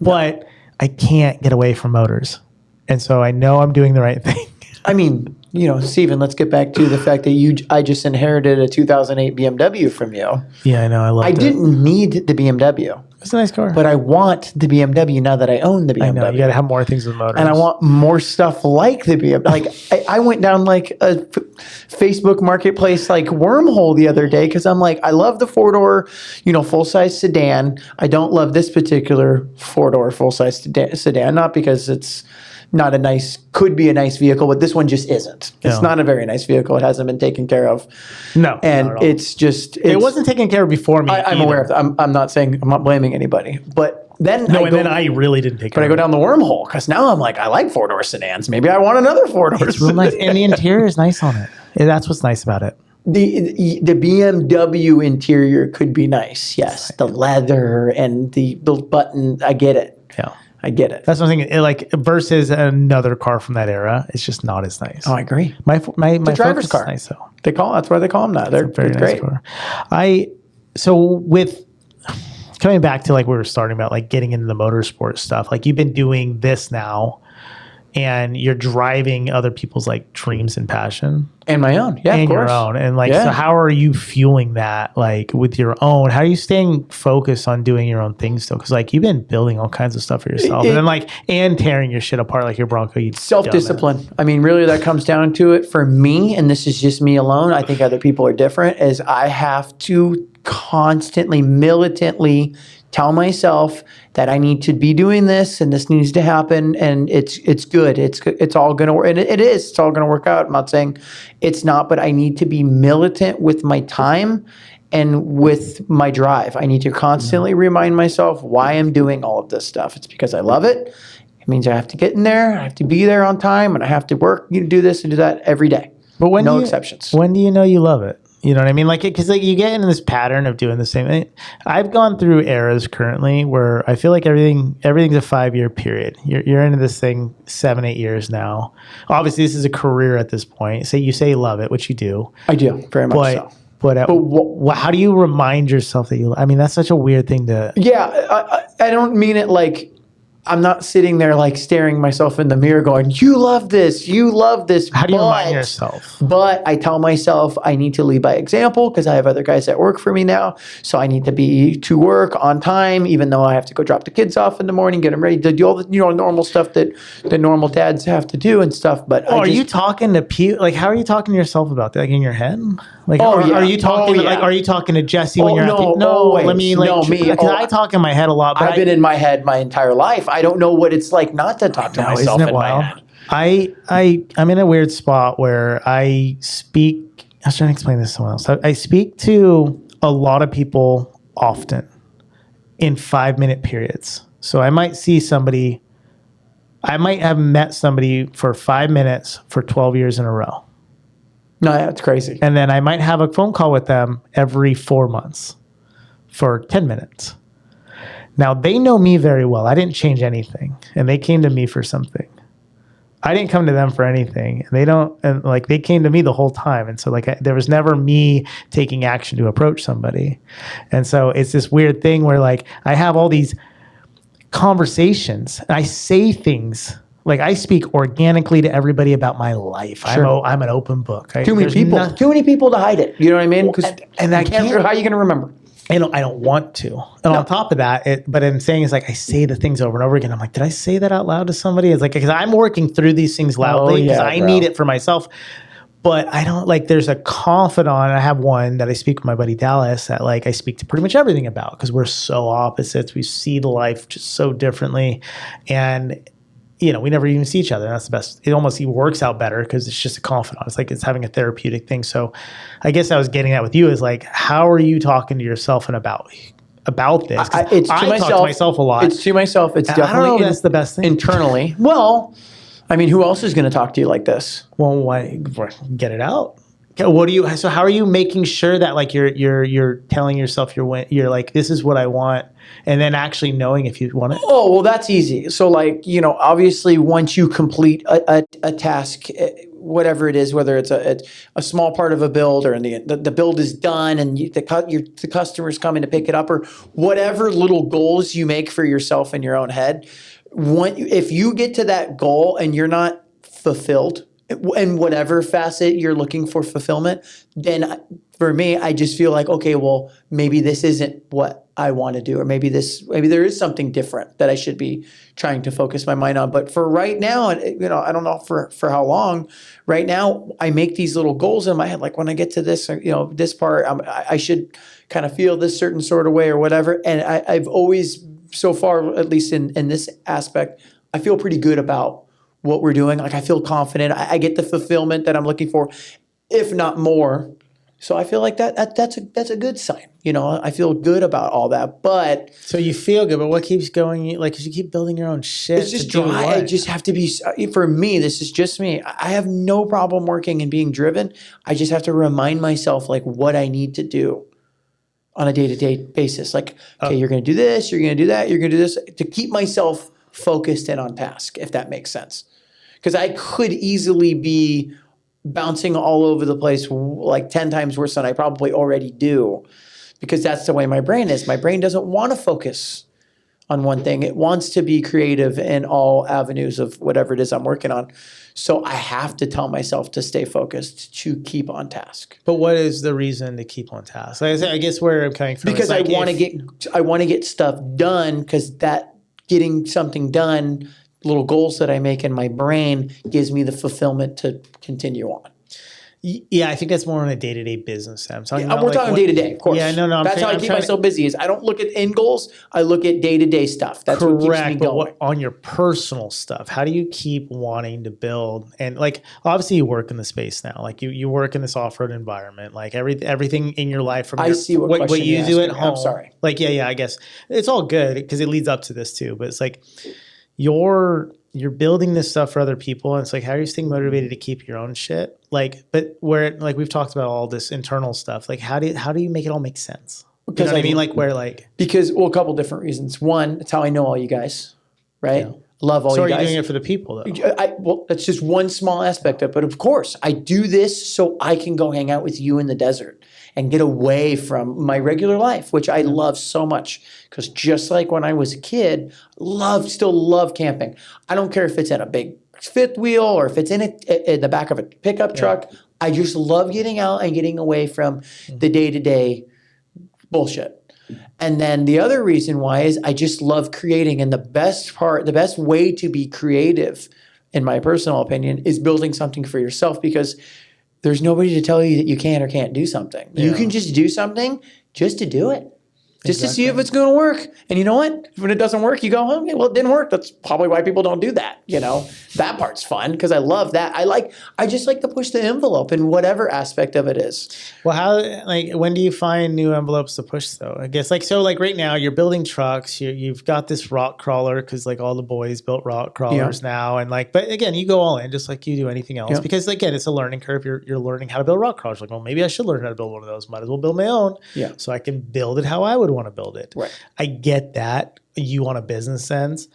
But I can't get away from motors. And so I know I'm doing the right thing. I mean, Steven, let's get back to the fact that I just inherited a 2008 BMW from you. Yeah, I know. I didn't need the BMW. It's a nice car. But I want the BMW now that I own the BMW. I know. You got to have more things with motors. And I want more stuff like the BMW. Like, I went down like a Facebook Marketplace like wormhole the other day because I'm like, I love the 4-door, full-size sedan. I don't love this particular 4-door full-size sedan, not because it's not could be a nice vehicle, but this one just isn't. It's not a very nice vehicle. It hasn't been taken care of. No. And it's just... It wasn't taken care of before me. I'm aware of that. I'm not blaming anybody. But then I really didn't take care of it. But I go down the wormhole because now I'm like, I like 4-door sedans. Maybe I want another 4-door sedan. It's real nice. And the interior is nice on it. That's what's nice about it. The BMW interior could be nice. Yes. The leather and the button. I get it. Yeah. I get it. That's what I'm thinking. Like versus another car from that era, it's just not as nice. Oh, I agree. My driver's car. Nice though. That's why they call them that. They're very nice great. Car. So with coming back to like we were starting about like getting into the motorsport stuff. Like you've been doing this now, and you're driving other people's like dreams and passion. And my own, yeah, and of course. Your own, and like, so how are you fueling that? Like with your own, how are you staying focused on doing your own things still? Because like you've been building all kinds of stuff for yourself, and then like tearing your shit apart, like your Bronco. Self-discipline. I mean, really, that comes down to it for me, and this is just me alone. I think other people are different. Is I have to constantly, militantly tell myself that I need to be doing this and this needs to happen, and it's good. It's all gonna work, and it is. It's all gonna work out. I'm not saying it's not, but I need to be militant with my time and with my drive. I need to constantly remind myself why I'm doing all of this stuff. It's because I love it. It means I have to get in there. I have to be there on time, and I have to work. You do this and do that every day. But no exceptions. When do you know you love it? You know what I mean? Like, because like you get into this pattern of doing the same thing. I've gone through eras currently where I feel like everything's a 5-year period. You're into this thing 7-8 years now. Obviously, this is a career at this point. You say you love it, which you do. I do very much so. But how do you remind yourself that you? I mean, that's such a weird thing to. Yeah, I don't mean it like. I'm not sitting there like staring myself in the mirror going, you love this. How do you remind yourself? But I tell myself I need to lead by example because I have other guys that work for me now. So I need to be to work on time, even though I have to go drop the kids off in the morning, get them ready to do all the normal stuff that the normal dads have to do and stuff. But are you talking to like how are you talking to yourself about that? Like in your head? Like are you talking like are you talking to Jesse when you're let me me because I talk in my head a lot. But I've been in my head my entire life. I don't know what it's like not to talk to myself in my head. I'm in a weird spot where I speak. I was trying to explain this to someone else. I speak to a lot of people often in 5-minute periods. So I might see somebody. I might have met somebody for 5 minutes for 12 years in a row. No, that's crazy. And then I might have a phone call with them every 4 months for 10 minutes. Now, they know me very well. I didn't change anything, and they came to me for something. I didn't come to them for anything, and they came to me the whole time. And so there was never me taking action to approach somebody. And so it's this weird thing where like I have all these conversations, and I say things. Like I speak organically to everybody about my life. Sure. I'm an open book. Too many people to hide it. You know what I mean? And I can't. How are you going to remember? I don't want to. And on top of that, but in saying is like I say the things over and over again. I'm like, did I say that out loud to somebody? It's like because I'm working through these things loudly because I need it for myself. But I don't like. There's a confidant. I have one that I speak with my buddy Dallas that like I speak to pretty much everything about because we're so opposites. We see the life just so differently, and we never even see each other. That's the best. It almost even works out better because it's just a confidant. It's like it's having a therapeutic thing. So I guess I was getting at with you is like, how are you talking to yourself and about this? It's to myself. Talk to myself a lot. It's to myself. It's definitely I don't know that's the best thing. Internally. Well, I mean, who else is going to talk to you like this? Well, why get it out? So how are you making sure that like you're telling yourself you're like, this is what I want, and then actually knowing if you want it? Oh, well, that's easy. So like, obviously once you complete a task, whatever it is, whether it's a small part of a build or the build is done and the customer's coming to pick it up or whatever little goals you make for yourself in your own head, if you get to that goal and you're not fulfilled, in whatever facet you're looking for fulfillment, then for me, I just feel like, okay, well, maybe this isn't what I want to do, or maybe there is something different that I should be trying to focus my mind on. But for right now, I don't know for how long. Right now, I make these little goals in my head. Like when I get to this, this part, I should kind of feel this certain sort of way or whatever. And I've always, so far, at least in this aspect, I feel pretty good about what we're doing. Like I feel confident. I get the fulfillment that I'm looking for, if not more. So I feel like that's a good sign. I feel good about all that. But so you feel good, but what keeps going? Like, because you keep building your own shit. It's just dry. I just have to be. For me, this is just me. I have no problem working and being driven. I just have to remind myself like what I need to do on a day-to-day basis. Like, okay, you're going to do this. You're going to do that. You're going to do this to keep myself focused and on task, if that makes sense. Because I could easily be bouncing all over the place like 10 times worse than I probably already do, because that's the way my brain is. My brain doesn't want to focus on one thing. It wants to be creative in all avenues of whatever it is I'm working on. So I have to tell myself to stay focused, to keep on task. But what is the reason to keep on task? I guess where I'm coming from because I want to get stuff done, because that getting something done, little goals that I make in my brain, gives me the fulfillment to continue on. Yeah, I think that's more on a day-to-day business. I'm talking about We're talking day to day, of course. Yeah, no. That's how I keep myself busy. Is I don't look at end goals. I look at day to day stuff. That's what keeps me going. But on your personal stuff, how do you keep wanting to build? And like, obviously, you work in the space now. Like you work in this off-road environment. Like everything in your life from see what you do at me. home. I'm sorry. Like I guess it's all good because it leads up to this too. But it's like you're building this stuff for other people, and it's like, how are you staying motivated to keep your own shit? Like, but where like we've talked about all this internal stuff, like how do you make it all make sense? Because you know what I mean, like where like because a couple different reasons. One, it's how I know all you guys, right? Yeah. Love all you guys. So are you doing it for the people though? Well, that's just one small aspect of it. But of course, I do this so I can go hang out with you in the desert and get away from my regular life, which I love so much. Because just like when I was a kid, still love camping. I don't care if it's in a big fifth wheel or if it's in the back of a pickup truck. I just love getting out and getting away from the day-to-day bullshit. And then the other reason why is I just love creating. And the best way to be creative, in my personal opinion, is building something for yourself, because there's nobody to tell you that you can or can't do something. Yeah. You can just do something just to do it. Just to see if it's going to work. And you know what? When it doesn't work, you go, okay, well, it didn't work. That's probably why people don't do that. You know, that part's fun because I love that. I just like to push the envelope in whatever aspect of it is. Well, when do you find new envelopes to push though? I guess right now you're building trucks. You've got this rock crawler because like all the boys built rock crawlers now. And but again, you go all in just like you do anything else because again, it's a learning curve. You're learning how to build rock crawlers. Like, well, maybe I should learn how to build one of those. Might as well build my own so I can build it how I would want to build it. Right. I get that you want a business sense.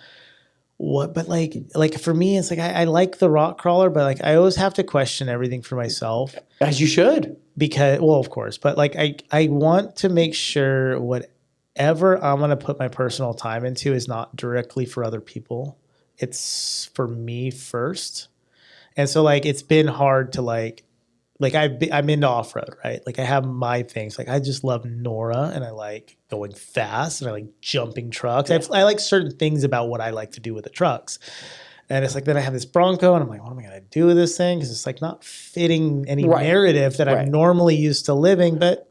But like for me, it's like I like the rock crawler, but like I always have to question everything for myself. As you should. Because, well, of course, but like I want to make sure whatever I'm going to put my personal time into is not directly for other people. It's for me first. And so like it's been hard to I'm into off-road, right? Like I have my things. Like I just love Nora and I like going fast and I like jumping trucks. Yeah. I like certain things about what I like to do with the trucks. And it's like, then I have this Bronco and I'm like, what am I going to do with this thing? Because it's like not fitting any narrative that I'm normally used to living. But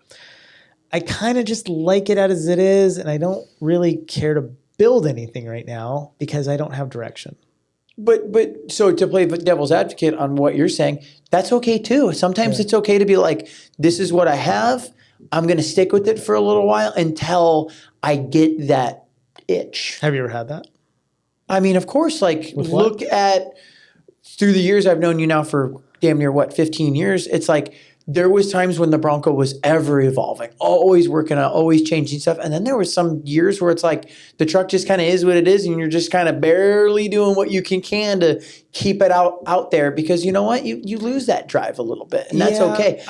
I kind of just like it as it is. And I don't really care to build anything right now because I don't have direction. But so to play devil's advocate on what you're saying, that's okay too. Sometimes it's okay to be like, this is what I have. I'm going to stick with it for a little while until I get that itch. Have you ever had that? I mean, of course, like look at through the years I've known you now for damn near 15 years. It's like there was times when the Bronco was ever evolving, always working out, always changing stuff. And then there was some years where it's like the truck just kind of is what it is. And you're just kind of barely doing what you can to keep it out there because you know what? You lose that drive a little bit and that's okay.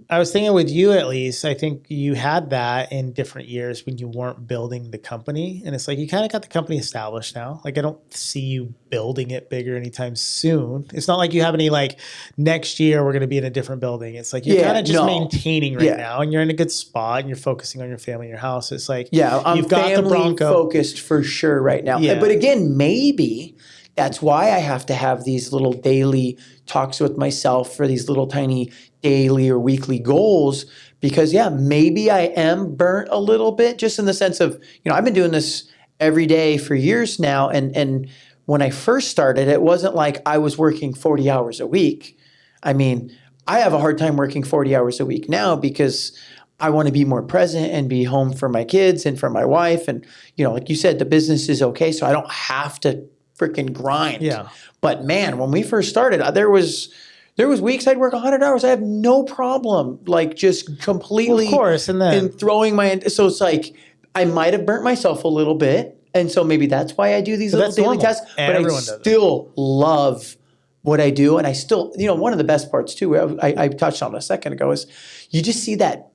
I was thinking with you at least, I think you had that in different years when you weren't building the company. And it's like you kind of got the company established now. Like I don't see you building it bigger anytime soon. It's not like you have any like next year we're going to be in a different building. It's like you're kind of just maintaining right now and you're in a good spot and you're focusing on your family and your house. It's like I'm you've got the Bronco focused for sure right now. Yeah. But again, maybe that's why I have to have these little daily talks with myself for these little tiny daily or weekly goals because maybe I am burnt a little bit just in the sense of, I've been doing this every day for years now. And when I first started, it wasn't like I was working 40 hours a week. I mean, I have a hard time working 40 hours a week now because I want to be more present and be home for my kids and for my wife. And, like you said, the business is okay. So I don't have to freaking grind. Yeah. But man, when we first started, there was weeks I'd work 100 hours. I have no problem, like just completely of course, and throwing so it's like I might have burnt myself a little bit. And so maybe that's why I do these little daily tasks. But I still love what I do. And I still, one of the best parts too, I touched on a second ago is you just see that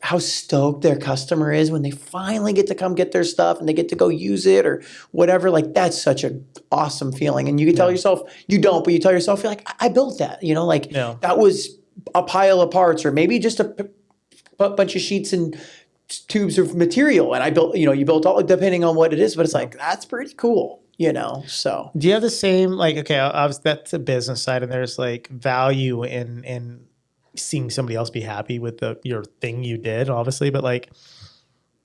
how stoked their customer is when they finally get to come get their stuff and they get to go use it or whatever. Like that's such an awesome feeling. And you can tell yourself, you don't, but you tell yourself, you're like, I built that, that was a pile of parts or maybe just a bunch of sheets and tubes of material. And I built, you built all depending on what it is, but it's like, that's pretty cool. So do you have the same, like, okay, obviously that's the business side and there's like value in seeing somebody else be happy with your thing you did, obviously, but like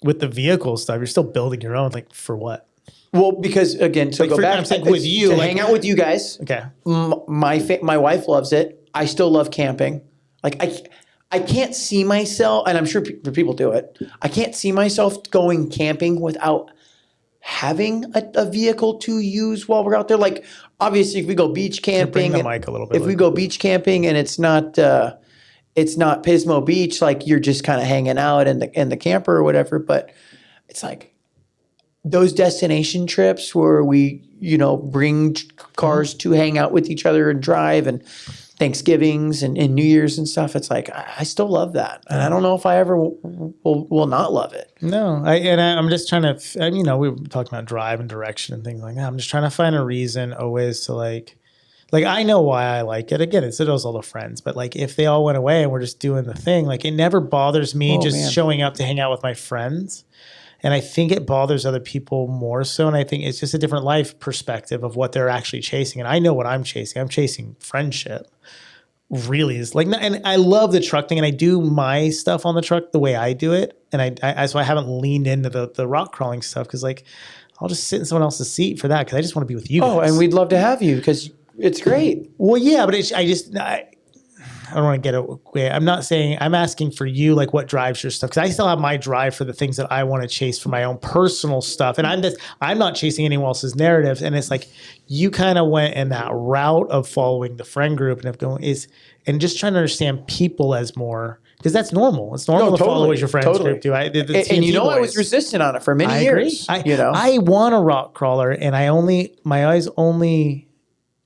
with the vehicle stuff, you're still building your own. Like for what? Well, because again, so Like go back I'm saying with you, to like, hang out with you guys. Okay. My wife loves it. I still love camping. Like I can't see myself, and I'm sure people do it. I can't see myself going camping without having a vehicle to use while we're out there. Like obviously, if we go beach camping, Bring the mic a little bit. if we go beach camping and it's not Pismo Beach, like you're just kind of hanging out in the camper or whatever. But it's like those destination trips where we, bring cars to hang out with each other and drive, and Thanksgivings and New Year's and stuff. It's like, I still love that. And I don't know if I ever will not love it. No, I'm just trying to, we were talking about drive and direction and things like that. I'm just trying to find a reason always to like I know why I like it. Again, it's all the friends, but like if they all went away and we're just doing the thing, like it never bothers me showing up to hang out with my friends. And I think it bothers other people more so. And I think it's just a different life perspective of what they're actually chasing. And I know what I'm chasing. I'm chasing friendship. Really is like, and I love the truck thing, and I do my stuff on the truck the way I do it. And so I haven't leaned into the rock crawling stuff because like I'll just sit in someone else's seat for that because I just want to be with you guys. Oh, and we'd love to have you because it's great. Well, yeah, but I don't want to get away. I'm not saying, I'm asking for you, like what drives your stuff. Cause I still have my drive for the things that I want to chase for my own personal stuff. And I'm not chasing anyone else's narratives. And it's like, you kind of went in that route of following the friend group and just trying to understand people as more, because that's normal. It's normal to follow what your friends group do. And I was resistant on it for many years. I want a rock crawler, and my eyes only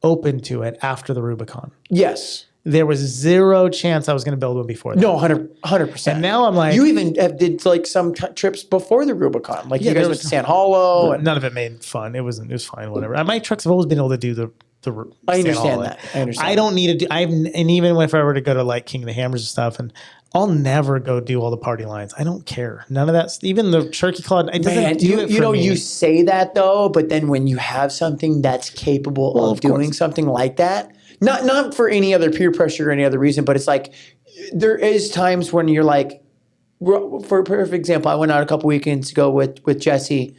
opened to it after the Rubicon. Yes. There was zero chance I was going to build one before that. No, 100%. And now I'm like... You even did like some trips before the Rubicon. Like you guys went to San Hollow. And none of it made fun. It was fine, whatever. My trucks have always been able to do the I understand that. I don't need to do... and even if I were to go to like King of the Hammers and stuff, and I'll never go do all the party lines. I don't care. None of that. Even the Turkey Claw, it doesn't do it for me. You say that though, but then when you have something that's capable of doing something like that... Not for any other peer pressure or any other reason, but it's like there is times when you're like, for example, I went out a couple weekends ago with Jesse.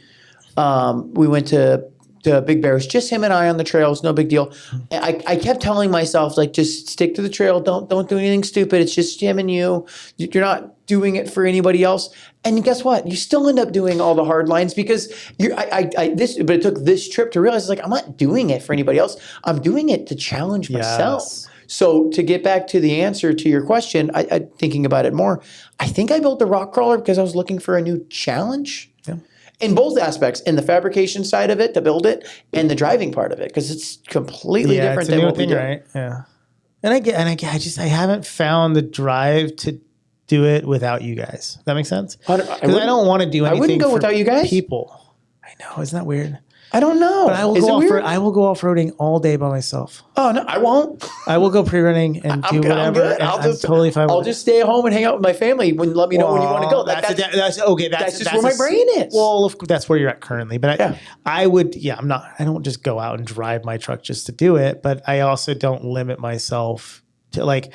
We went to Big Bear. It was just him and I on the trails, no big deal. And I kept telling myself, like, just stick to the trail. Don't do anything stupid. It's just him and you. You're not doing it for anybody else. And guess what? You still end up doing all the hard lines because but it took this trip to realize, like, I'm not doing it for anybody else. I'm doing it to challenge myself. So to get back to the answer to your question, I thinking about it more, I think I built the rock crawler because I was looking for a new challenge. Yeah. In both aspects, in the fabrication side of it to build it, and the driving part of it, because it's completely different than what we do. Right? Yeah. And I haven't found the drive to do it without you guys. That makes sense? Because I don't want to do anything. I wouldn't go without you guys. People. I know. Isn't that weird? I don't know. But I will go off-roading all day by myself. Oh, no, I won't. I will go pre-running and do whatever. I'm totally fine with it. I'll just stay at home and hang out with my family. Let me know when you want to go. That's okay. That's just where my brain is. Well, that's where you're at currently. But I don't just go out and drive my truck just to do it. But I also don't limit myself to like,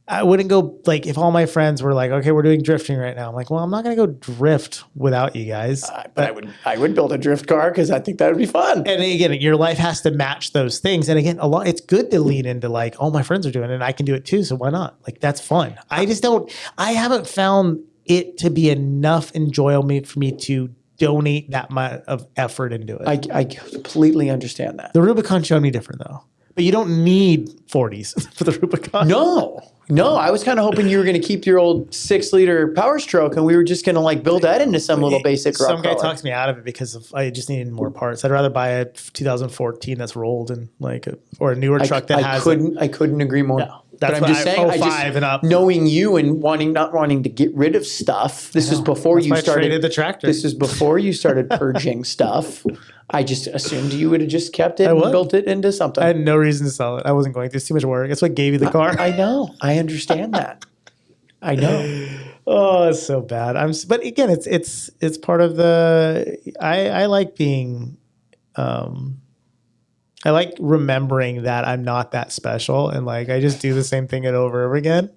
I wouldn't go, like, if all my friends were like, okay, we're doing drifting right now. I'm like, well, I'm not going to go drift without you guys. But I would build a drift car because I think that would be fun. And again, your life has to match those things. And again, it's good to lean into like, oh, my friends are doing it and I can do it too. So why not? Like, that's fun. I haven't found it to be enough enjoyment for me to donate that much of effort into it. I completely understand that. The Rubicon showed me different though. But you don't need 40s for the Rubicon. No, I was kind of hoping you were going to keep your old 6-liter Power Stroke and we were just going to like build that into some little basic rock Some guy crawler. talks me out of it because I just needed more parts. I'd rather buy a 2014 that's rolled and like or a newer truck that has. I couldn't agree more. No, that's what I'm just saying. 05 and up. Knowing you and not wanting to get rid of stuff. This is before you started. Traded the tractor. This is before you started purging stuff. I just assumed you would have just kept it and built it into something. I had no reason to sell it. I wasn't going to. It's too much work. That's what gave you the car. I know. I understand that. I know. Oh, it's so bad. But again, it's part of the. I like being I like remembering that I'm not that special, and like I just do the same thing over and over again.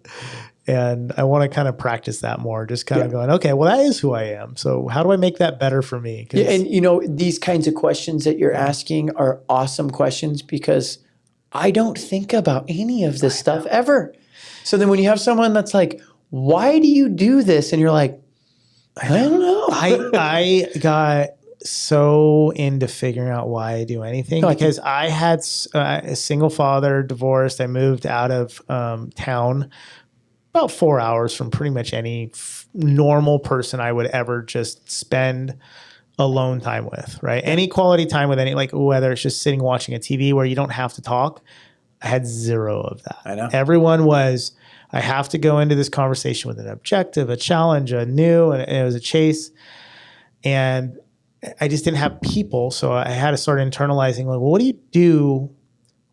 And I want to kind of practice that more, just kind of going, okay, well, that is who I am. So how do I make that better for me? Yeah, and these kinds of questions that you're asking are awesome questions because I don't think about any of this stuff ever. So then when you have someone that's like, why do you do this? And you're like, I don't know. I got so into figuring out why I do anything because I had a single father, divorced. I moved out of town about 4 hours from pretty much any normal person I would ever just spend alone time with, right? Any quality time with any, like whether it's just sitting watching a TV where you don't have to talk. I had zero of that. I know. Everyone was, I have to go into this conversation with an objective, a challenge, a new, and it was a chase. And I just didn't have people. So I had to start internalizing, like, well, what do you do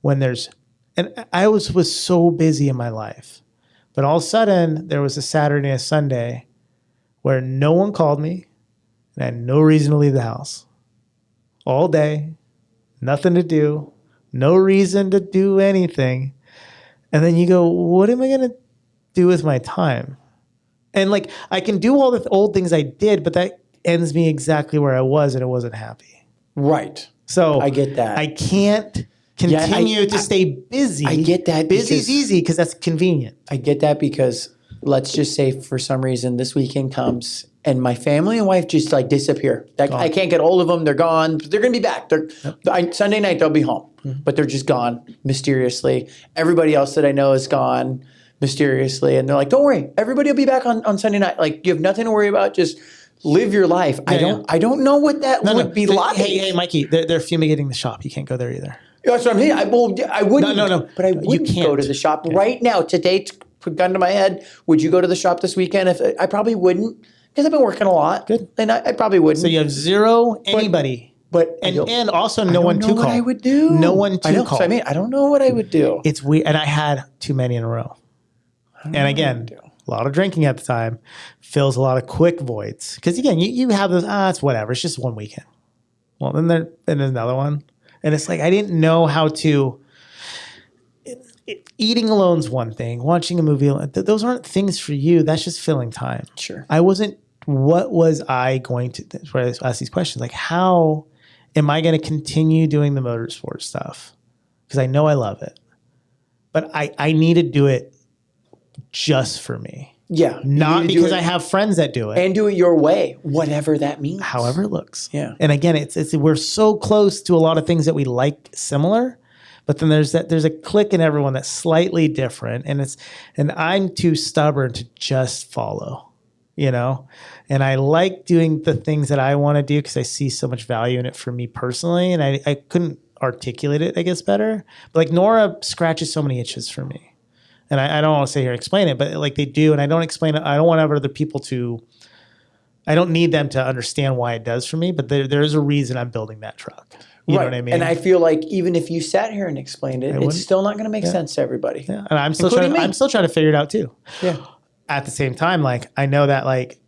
when there's, and I was so busy in my life. But all of a sudden, there was a Saturday and a Sunday where no one called me and I had no reason to leave the house. All day, nothing to do, no reason to do anything. And then you go, what am I going to do with my time? And like, I can do all the old things I did, but that ends me exactly where I was and I wasn't happy. Right. So I get that. I can't continue to stay busy. I get that. Busy's easy because that's convenient. I get that because let's just say for some reason this weekend comes and my family and wife just like disappear. I can't get hold of them. They're gone. They're going to be back. Sunday night they'll be home, but they're just gone mysteriously. Everybody else that I know is gone mysteriously. And they're like, don't worry. Everybody will be back on Sunday night. Like you have nothing to worry about. Just live your life. Yeah, I don't know what that would be like. Hey, Mikey, they're fumigating the shop. You can't go there either. That's what I'm saying. I wouldn't. No. But I wouldn't go to the shop right now. Today, put gun to my head. Would you go to the shop this weekend? If I probably wouldn't, because I've been working a lot. Good. And I probably wouldn't. So you have zero anybody. But and also no one to call. What I would do. No one to call. So I mean, I don't know what I would do. It's weird, and I had too many in a row. And again, a lot of drinking at the time fills a lot of quick voids. Because again, you have those. It's whatever. It's just one weekend. Well, then there's another one. And it's like, I didn't know how to, eating alone's one thing, watching a movie, those aren't things for you. That's just filling time. Sure. What was I going to, that's why I ask these questions, like how am I going to continue doing the motorsport stuff? Because I know I love it. But I need to do it just for me. Yeah. Not because I have friends that do it. And do it your way, whatever that means. However it looks. Yeah. And again, we're so close to a lot of things that we like similar, but then there's a click in everyone that's slightly different. And I'm too stubborn to just follow, And I like doing the things that I want to do because I see so much value in it for me personally. And I couldn't articulate it, I guess, better. But like Nora scratches so many itches for me. And I don't want to sit here and explain it, but like they do. And I don't explain it. I don't want other people I don't need them to understand why it does for me, but there's a reason I'm building that truck. You know what I mean? And I feel like even if you sat here and explained it, it's still not going to make sense to everybody. Yeah. And I'm still trying to figure it out too. Yeah. At the same time, like I know that like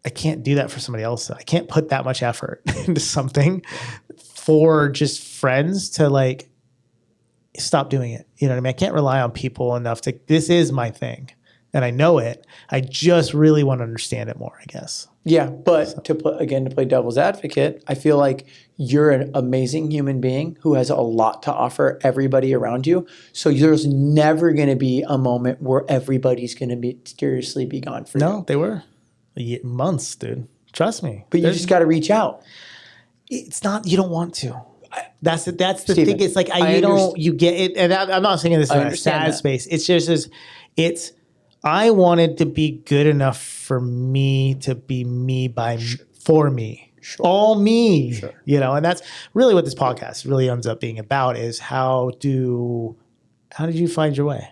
I can't do that for somebody else. I can't put that much effort into something for just friends to like stop doing it. You know what I mean? I can't rely on people enough this is my thing. And I know it. I just really want to understand it more, I guess. Yeah. But to play devil's advocate, I feel like you're an amazing human being who has a lot to offer everybody around you. So there's never going to be a moment where everybody's going to mysteriously be gone for you. No, they were months, dude. Trust me. But you just got to reach out. It's not, you don't want to. That's the thing. It's like you get it, and I'm not saying this in a sad space. It's just I wanted to be good enough for me to be me for me, all me. Sure. And that's really what this podcast really ends up being about: is how did you find your way?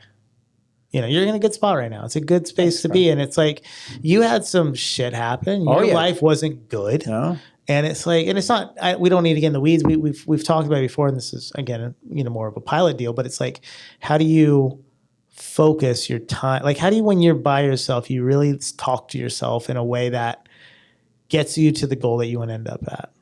You're in a good spot right now. It's a good space to be in. It's like you had some shit happen. Your life wasn't good. No. And it's like, and it's not, we don't need to get in the weeds. We've talked about it before, and this is, again, more of a pilot deal, but it's like, how do you focus your time? Like, how do you, when you're by yourself, you really talk to yourself in a way that gets you to the goal that you want to end up at?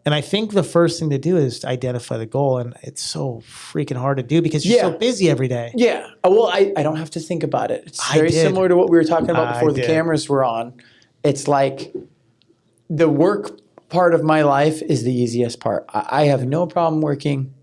And I think the first thing to do is to identify the goal. And it's so freaking hard to do because you're so busy every day. Yeah. Well, I don't have to think about it. It's very similar to what we were talking about before the cameras were on. It's like the work part of my life is the easiest part. I have no problem working.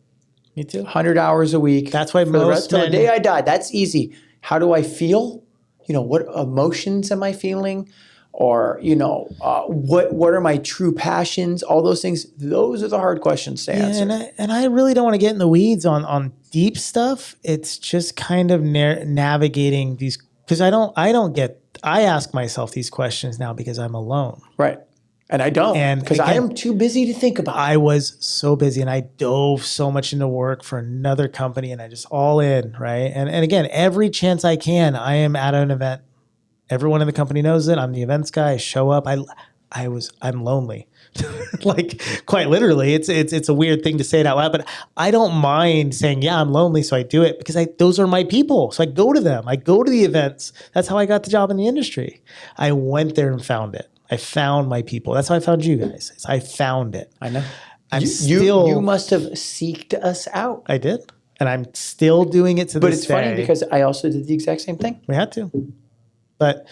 Me too. 100 hours a week. That's why for the rest of the day I die. That's easy. How do I feel? What emotions am I feeling? Or, what are my true passions? All those things. Those are the hard questions to answer. And I really don't want to get in the weeds on deep stuff. It's just kind of navigating these, because I ask myself these questions now because I'm alone. Right. And I don't, because I am too busy to think about it. I was so busy and I dove so much into work for another company and I just all in, right? And again, every chance I can, I am at an event. Everyone in the company knows it. I'm the events guy. I show up. I'm lonely. Like quite literally. It's a weird thing to say it out loud, but I don't mind saying, yeah, I'm lonely. So I do it because those are my people. So I go to them. I go to the events. That's how I got the job in the industry. I went there and found it. I found my people. That's how I found you guys. I found it. I know. You must have seeked us out. I did. And I'm still doing it to this day. But it's funny because I also did the exact same thing. We had to. But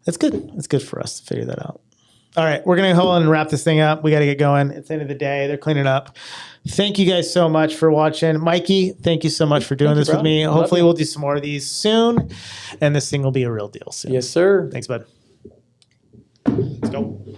it's good. It's good for us to figure that out. All right. We're going to go on and wrap this thing up. We got to get going. It's the end of the day. They're cleaning up. Thank you guys so much for watching. Mikey, thank you so much for doing this with me. Hopefully we'll do some more of these soon. And this thing will be a real deal soon. Yes, sir. Thanks, bud. Let's go.